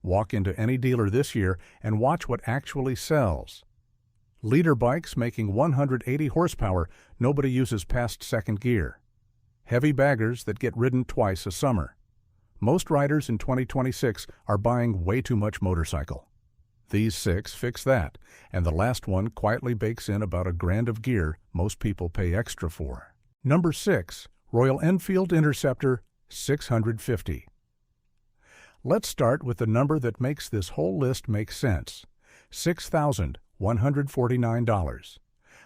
Walk into any dealer this year and watch what actually sells. Leader bikes making 180 horsepower, nobody uses past second gear. Heavy baggers that get ridden twice a summer. Most riders in 2026 are buying way too much motorcycle. These 6 fix that, and the last one quietly bakes in about $1,000 of gear most people pay extra for. Number 6. Royal Enfield Interceptor 650. Let's start with the number that makes this whole list make sense. $6,149.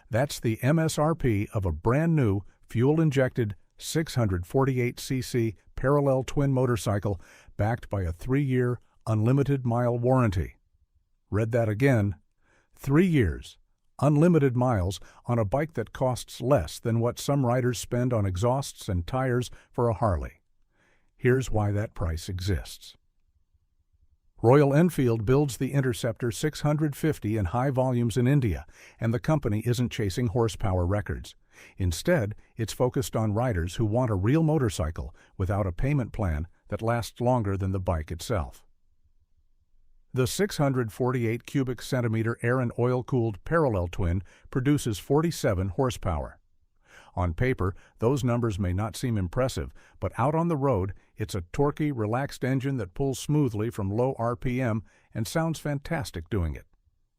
That's the MSRP of a brand new fuel-injected 648cc parallel twin motorcycle backed by a 3-year unlimited mile warranty. Read that again. 3 years, unlimited miles on a bike that costs less than what some riders spend on exhausts and tires for a Harley. Here's why that price exists. Royal Enfield builds the Interceptor 650 in high volumes in India, and the company isn't chasing horsepower records. Instead, it's focused on riders who want a real motorcycle without a payment plan that lasts longer than the bike itself. The 648 cubic centimeter air and oil-cooled parallel twin produces 47 horsepower. On paper, those numbers may not seem impressive, but out on the road, it's a torquey, relaxed engine that pulls smoothly from low RPM and sounds fantastic doing it.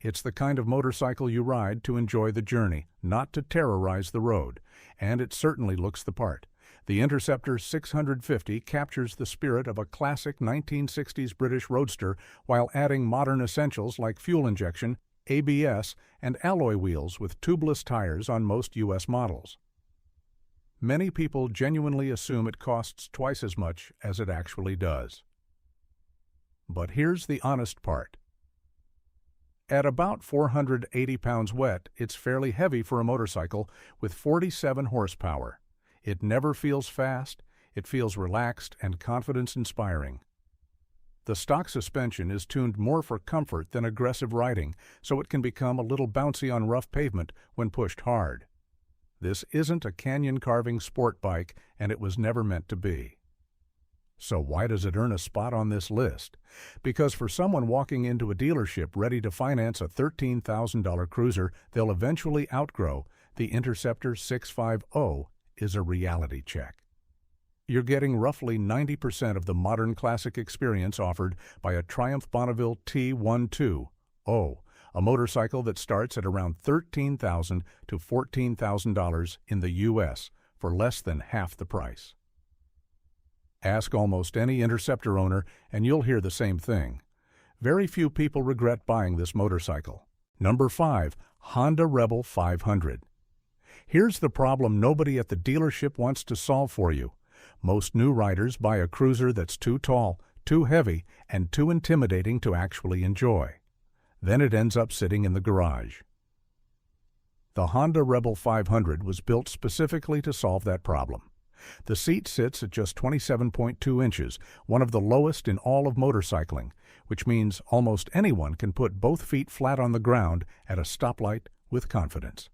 It's the kind of motorcycle you ride to enjoy the journey, not to terrorize the road, and it certainly looks the part. The Interceptor 650 captures the spirit of a classic 1960s British roadster while adding modern essentials like fuel injection, ABS, and alloy wheels with tubeless tires on most U.S. models. Many people genuinely assume it costs twice as much as it actually does. But here's the honest part. At about 480 pounds wet, it's fairly heavy for a motorcycle with 47 horsepower. It never feels fast, it feels relaxed and confidence-inspiring. The stock suspension is tuned more for comfort than aggressive riding, so it can become a little bouncy on rough pavement when pushed hard. This isn't a canyon-carving sport bike, and it was never meant to be. So why does it earn a spot on this list? Because for someone walking into a dealership ready to finance a $13,000 cruiser they'll eventually outgrow, the Interceptor 650 is a reality check. You're getting roughly 90% of the modern classic experience offered by a Triumph Bonneville T12, a motorcycle that starts at around $13,000 to $14,000 in the U.S. for less than half the price. Ask almost any Interceptor owner and you'll hear the same thing. Very few people regret buying this motorcycle. Number 5. Honda Rebel 500. Here's the problem nobody at the dealership wants to solve for you. Most new riders buy a cruiser that's too tall, too heavy, and too intimidating to actually enjoy. Then it ends up sitting in the garage. The Honda Rebel 500 was built specifically to solve that problem. The seat sits at just 27.2 inches, one of the lowest in all of motorcycling, which means almost anyone can put both feet flat on the ground at a stoplight with confidence.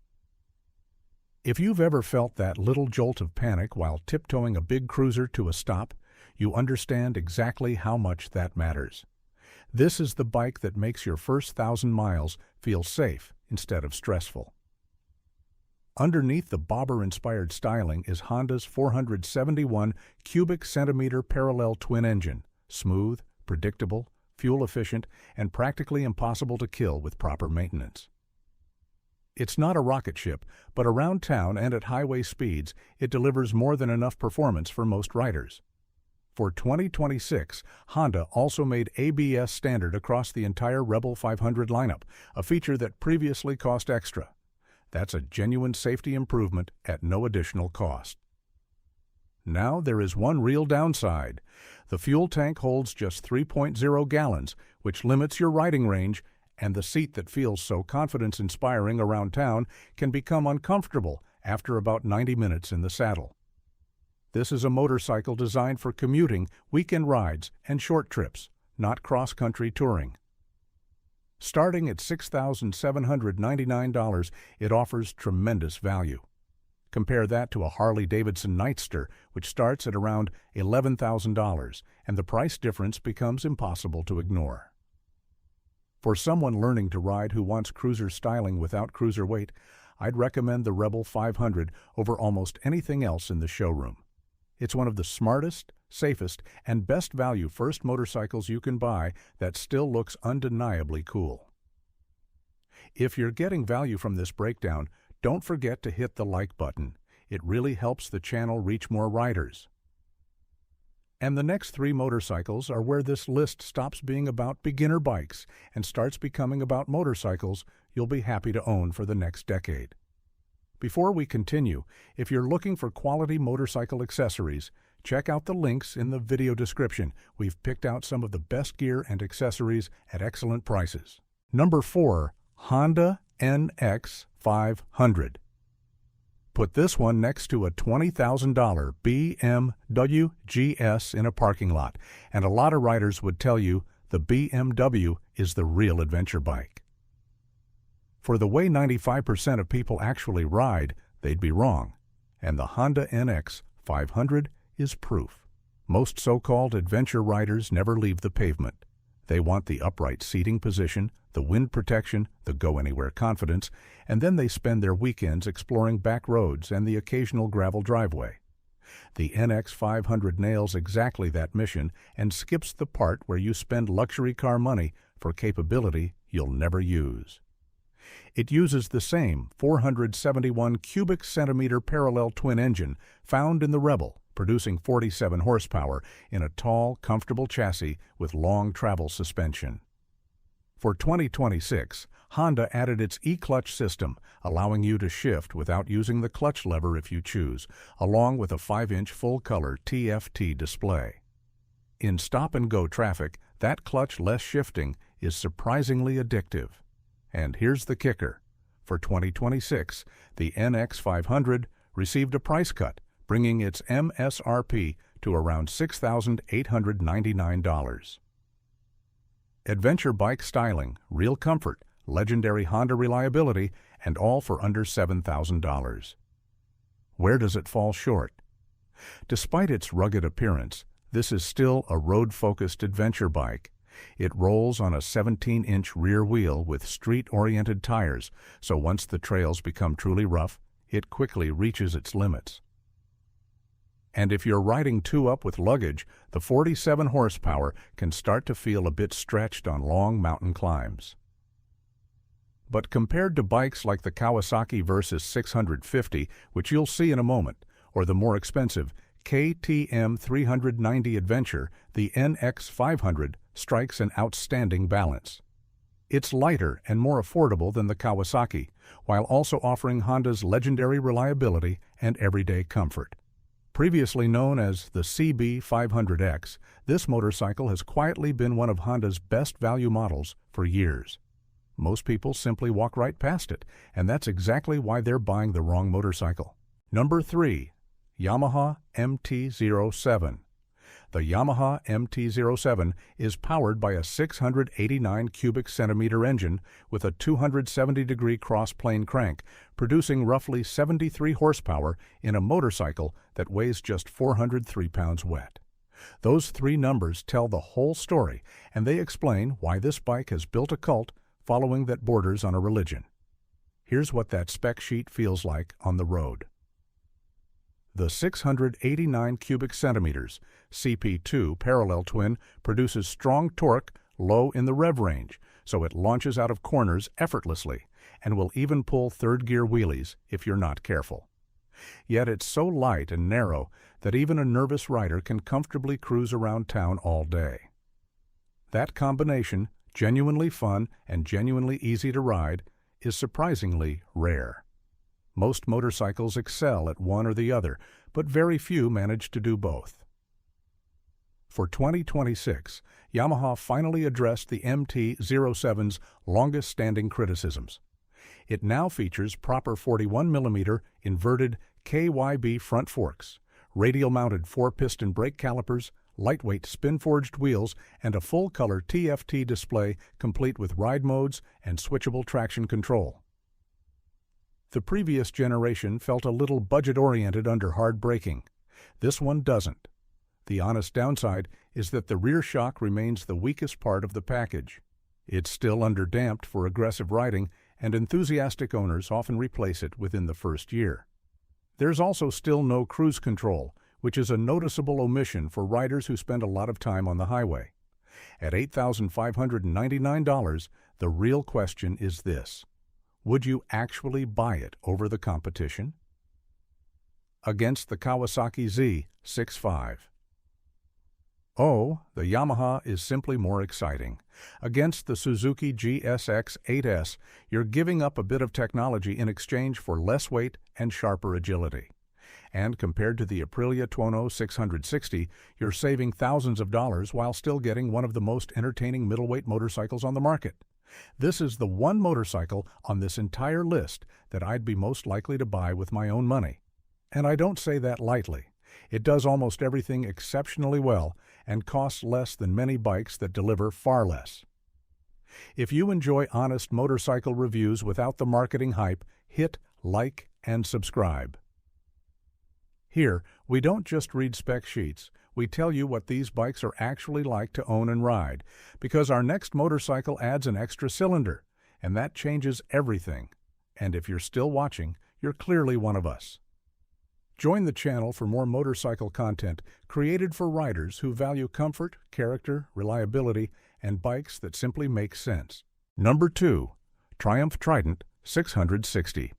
If you've ever felt that little jolt of panic while tiptoeing a big cruiser to a stop, you understand exactly how much that matters. This is the bike that makes your first 1,000 miles feel safe instead of stressful. Underneath the bobber-inspired styling is Honda's 471 cubic centimeter parallel twin engine, smooth, predictable, fuel-efficient, and practically impossible to kill with proper maintenance. It's not a rocket ship, but around town and at highway speeds, it delivers more than enough performance for most riders. For 2026, Honda also made ABS standard across the entire Rebel 500 lineup, a feature that previously cost extra. That's a genuine safety improvement at no additional cost. Now there is one real downside. The fuel tank holds just 3.0 gallons, which limits your riding range, and the seat that feels so confidence-inspiring around town can become uncomfortable after about 90 minutes in the saddle. This is a motorcycle designed for commuting, weekend rides, and short trips, not cross-country touring. Starting at $6,799, it offers tremendous value. Compare that to a Harley-Davidson Nightster, which starts at around $11,000, and the price difference becomes impossible to ignore. For someone learning to ride who wants cruiser styling without cruiser weight, I'd recommend the Rebel 500 over almost anything else in the showroom. It's one of the smartest, safest, and best value first motorcycles you can buy that still looks undeniably cool. If you're getting value from this breakdown, don't forget to hit the like button. It really helps the channel reach more riders. And the next three motorcycles are where this list stops being about beginner bikes and starts becoming about motorcycles you'll be happy to own for the next decade. Before we continue, if you're looking for quality motorcycle accessories, check out the links in the video description. We've picked out some of the best gear and accessories at excellent prices. Number 4. Honda NX 500. Put this one next to a $20,000 BMW GS in a parking lot, and a lot of riders would tell you the BMW is the real adventure bike. For the way 95% of people actually ride, they'd be wrong, and the Honda NX 500 is proof. Most so-called adventure riders never leave the pavement. They want the upright seating position, the wind protection, the go-anywhere confidence, and then they spend their weekends exploring back roads and the occasional gravel driveway. The NX 500 nails exactly that mission and skips the part where you spend luxury car money for capability you'll never use. It uses the same 471 cubic centimeter parallel twin engine found in the Rebel, producing 47 horsepower in a tall, comfortable chassis with long travel suspension. For 2026, Honda added its e-clutch system, allowing you to shift without using the clutch lever if you choose, along with a 5-inch full-color TFT display. In stop-and-go traffic, that clutch-less shifting is surprisingly addictive. And here's the kicker. For 2026, the NX 500 received a price cut, bringing its MSRP to around $6,899. Adventure bike styling, real comfort, legendary Honda reliability, and all for under $7,000. Where does it fall short? Despite its rugged appearance, this is still a road-focused adventure bike. It rolls on a 17-inch rear wheel with street-oriented tires, so once the trails become truly rough, it quickly reaches its limits. And if you're riding two-up with luggage, the 47 horsepower can start to feel a bit stretched on long mountain climbs. But compared to bikes like the Kawasaki Versys 650, which you'll see in a moment, or the more expensive KTM 390 Adventure, the NX 500 strikes an outstanding balance. It's lighter and more affordable than the Kawasaki, while also offering Honda's legendary reliability and everyday comfort. Previously known as the CB500X, this motorcycle has quietly been one of Honda's best value models for years. Most people simply walk right past it, and that's exactly why they're buying the wrong motorcycle. Number 3. Yamaha MT-07. The Yamaha MT-07 is powered by a 689 cubic centimeter engine with a 270-degree cross-plane crank, producing roughly 73 horsepower in a motorcycle that weighs just 403 pounds wet. Those three numbers tell the whole story, and they explain why this bike has built a cult following that borders on a religion. Here's what that spec sheet feels like on the road. The 689 cubic centimeters CP2 parallel twin produces strong torque low in the rev range, so it launches out of corners effortlessly and will even pull third-gear wheelies if you're not careful. Yet it's so light and narrow that even a nervous rider can comfortably cruise around town all day. That combination, genuinely fun and genuinely easy to ride, is surprisingly rare. Most motorcycles excel at one or the other, but very few manage to do both. For 2026, Yamaha finally addressed the MT-07's longest-standing criticisms. It now features proper 41mm inverted KYB front forks, radial-mounted 4-piston brake calipers, lightweight spin-forged wheels, and a full-color TFT display complete with ride modes and switchable traction control. The previous generation felt a little budget-oriented under hard braking. This one doesn't. The honest downside is that the rear shock remains the weakest part of the package. It's still underdamped for aggressive riding, and enthusiastic owners often replace it within the first year. There's also still no cruise control, which is a noticeable omission for riders who spend a lot of time on the highway. At $8,599, the real question is this: would you actually buy it over the competition? Against the Kawasaki Z65. Oh, the Yamaha is simply more exciting. Against the Suzuki GSX 8S, you're giving up a bit of technology in exchange for less weight and sharper agility. And compared to the Aprilia Tuono 660, you're saving thousands of dollars while still getting one of the most entertaining middleweight motorcycles on the market. This is the one motorcycle on this entire list that I'd be most likely to buy with my own money. And I don't say that lightly. It does almost everything exceptionally well and costs less than many bikes that deliver far less. If you enjoy honest motorcycle reviews without the marketing hype, hit like and subscribe. Here, we don't just read spec sheets, we tell you what these bikes are actually like to own and ride, because our next motorcycle adds an extra cylinder, and that changes everything. And if you're still watching, you're clearly one of us. Join the channel for more motorcycle content created for riders who value comfort, character, reliability, and bikes that simply make sense. Number 2. Triumph Trident 660.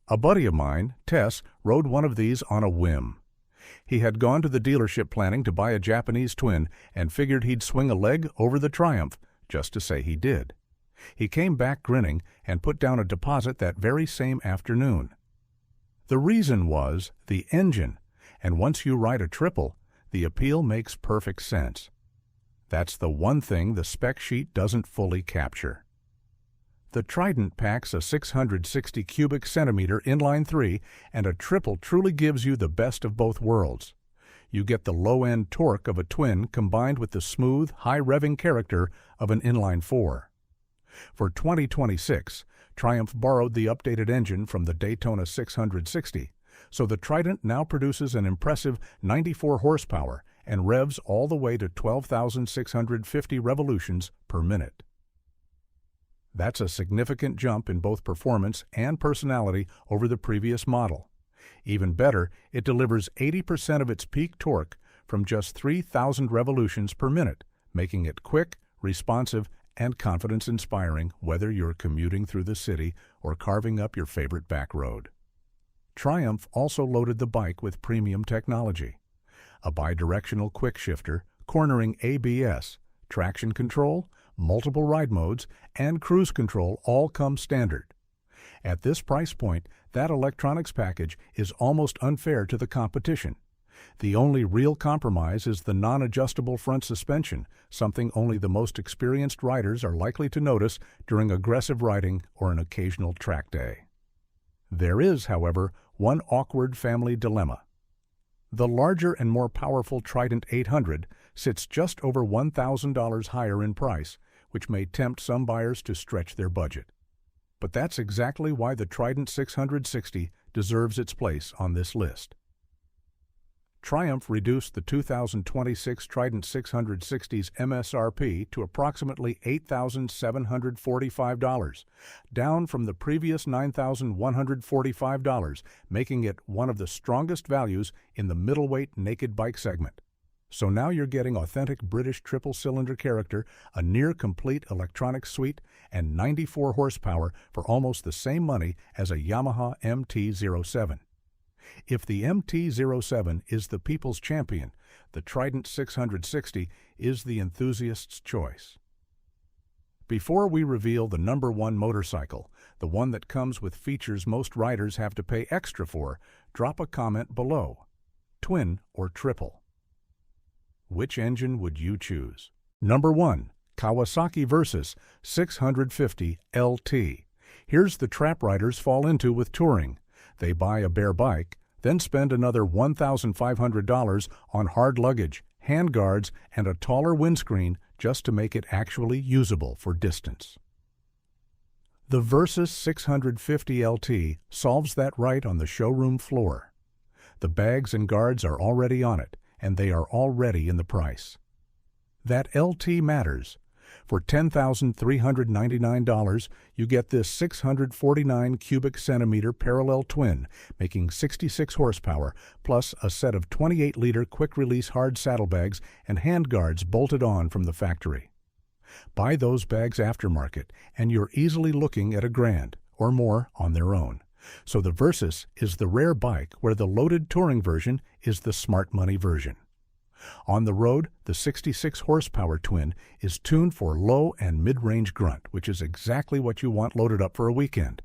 A buddy of mine, Tess, rode one of these on a whim. He had gone to the dealership planning to buy a Japanese twin and figured he'd swing a leg over the Triumph, just to say he did. He came back grinning and put down a deposit that very same afternoon. The reason was the engine, and once you ride a triple, the appeal makes perfect sense. That's the one thing the spec sheet doesn't fully capture. The Trident packs a 660 cubic centimeter inline-3, and a triple truly gives you the best of both worlds. You get the low-end torque of a twin combined with the smooth, high-revving character of an inline-4. For 2026, Triumph borrowed the updated engine from the Daytona 660, so the Trident now produces an impressive 94 horsepower and revs all the way to 12,650 revolutions per minute. That's a significant jump in both performance and personality over the previous model. Even better, it delivers 80% of its peak torque from just 3,000 revolutions per minute, making it quick, responsive, and confidence-inspiring whether you're commuting through the city or carving up your favorite back road. Triumph also loaded the bike with premium technology. A bidirectional quick shifter, cornering ABS, traction control, multiple ride modes, and cruise control all come standard. At this price point, that electronics package is almost unfair to the competition. The only real compromise is the non-adjustable front suspension, something only the most experienced riders are likely to notice during aggressive riding or an occasional track day. There is, however, one awkward family dilemma. The larger and more powerful Trident 800 sits just over $1,000 higher in price, which may tempt some buyers to stretch their budget. But that's exactly why the Trident 660 deserves its place on this list. Triumph reduced the 2026 Trident 660's MSRP to approximately $8,745, down from the previous $9,145, making it one of the strongest values in the middleweight naked bike segment. So now you're getting authentic British triple-cylinder character, a near-complete electronic suite, and 94 horsepower for almost the same money as a Yamaha MT-07. If the MT-07 is the people's champion, the Trident 660 is the enthusiast's choice. Before we reveal the number one motorcycle, the one that comes with features most riders have to pay extra for, drop a comment below. Twin or triple? Which engine would you choose? Number 1. Kawasaki Versys 650 LT. Here's the trap riders fall into with touring. They buy a bare bike, then spend another $1,500 on hard luggage, handguards, and a taller windscreen just to make it actually usable for distance. The Versys 650 LT solves that right on the showroom floor. The bags and guards are already on it, and they are already in the price. That LT matters. For $10,399, you get this 649 cubic centimeter parallel twin, making 66 horsepower, plus a set of 28-liter quick-release hard saddlebags and handguards bolted on from the factory. Buy those bags aftermarket, and you're easily looking at $1,000 or more on their own. So the Versys is the rare bike where the loaded touring version is the smart money version. On the road, the 66 horsepower twin is tuned for low and mid-range grunt, which is exactly what you want loaded up for a weekend.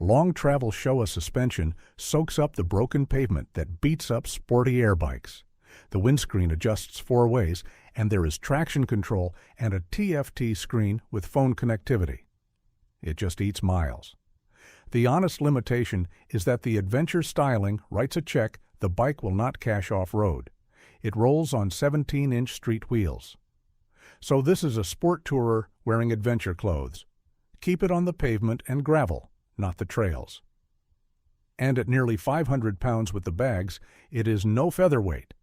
Long travel Showa suspension soaks up the broken pavement that beats up sporty air bikes. The windscreen adjusts 4 ways, and there is traction control and a TFT screen with phone connectivity. It just eats miles. The honest limitation is that the adventure styling writes a check the bike will not cash off-road. It rolls on 17-inch street wheels. So this is a sport tourer wearing adventure clothes. Keep it on the pavement and gravel, not the trails. And at nearly 500 pounds with the bags, it is no featherweight.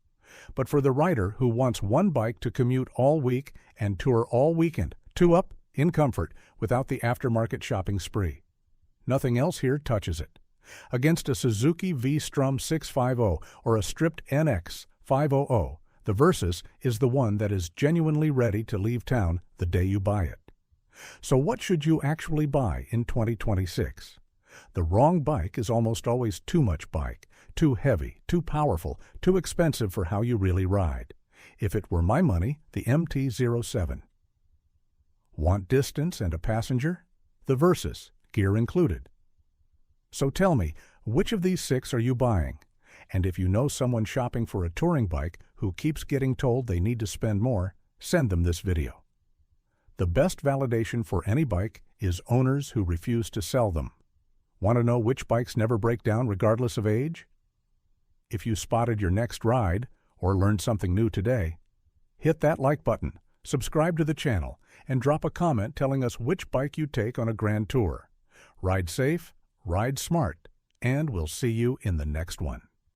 But for the rider who wants one bike to commute all week and tour all weekend, 2 up, in comfort, without the aftermarket shopping spree. Nothing else here touches it. Against a Suzuki V-Strum 650 or a stripped NX 500, the Versys is the one that is genuinely ready to leave town the day you buy it. So what should you actually buy in 2026? The wrong bike is almost always too much bike, too heavy, too powerful, too expensive for how you really ride. If it were my money, the MT-07. Want distance and a passenger? The Versys, gear included. So tell me, which of these 6 are you buying? And if you know someone shopping for a touring bike who keeps getting told they need to spend more, send them this video. The best validation for any bike is owners who refuse to sell them. Want to know which bikes never break down regardless of age? If you spotted your next ride or learned something new today, hit that like button, subscribe to the channel, and drop a comment telling us which bike you take on a grand tour. Ride safe, ride smart, and we'll see you in the next one.